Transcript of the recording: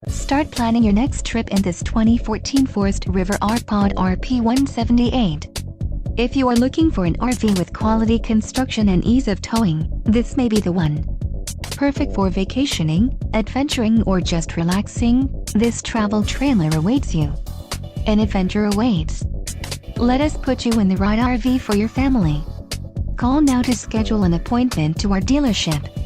Start planning your next trip in this 2014 Forest River R-Pod RP178. If you are looking for an RV with quality construction and ease of towing, this may be the one. Perfect for vacationing, adventuring, or just relaxing, this travel trailer awaits you. An adventure awaits. Let us put you in the right RV for your family. Call now to schedule an appointment to our dealership.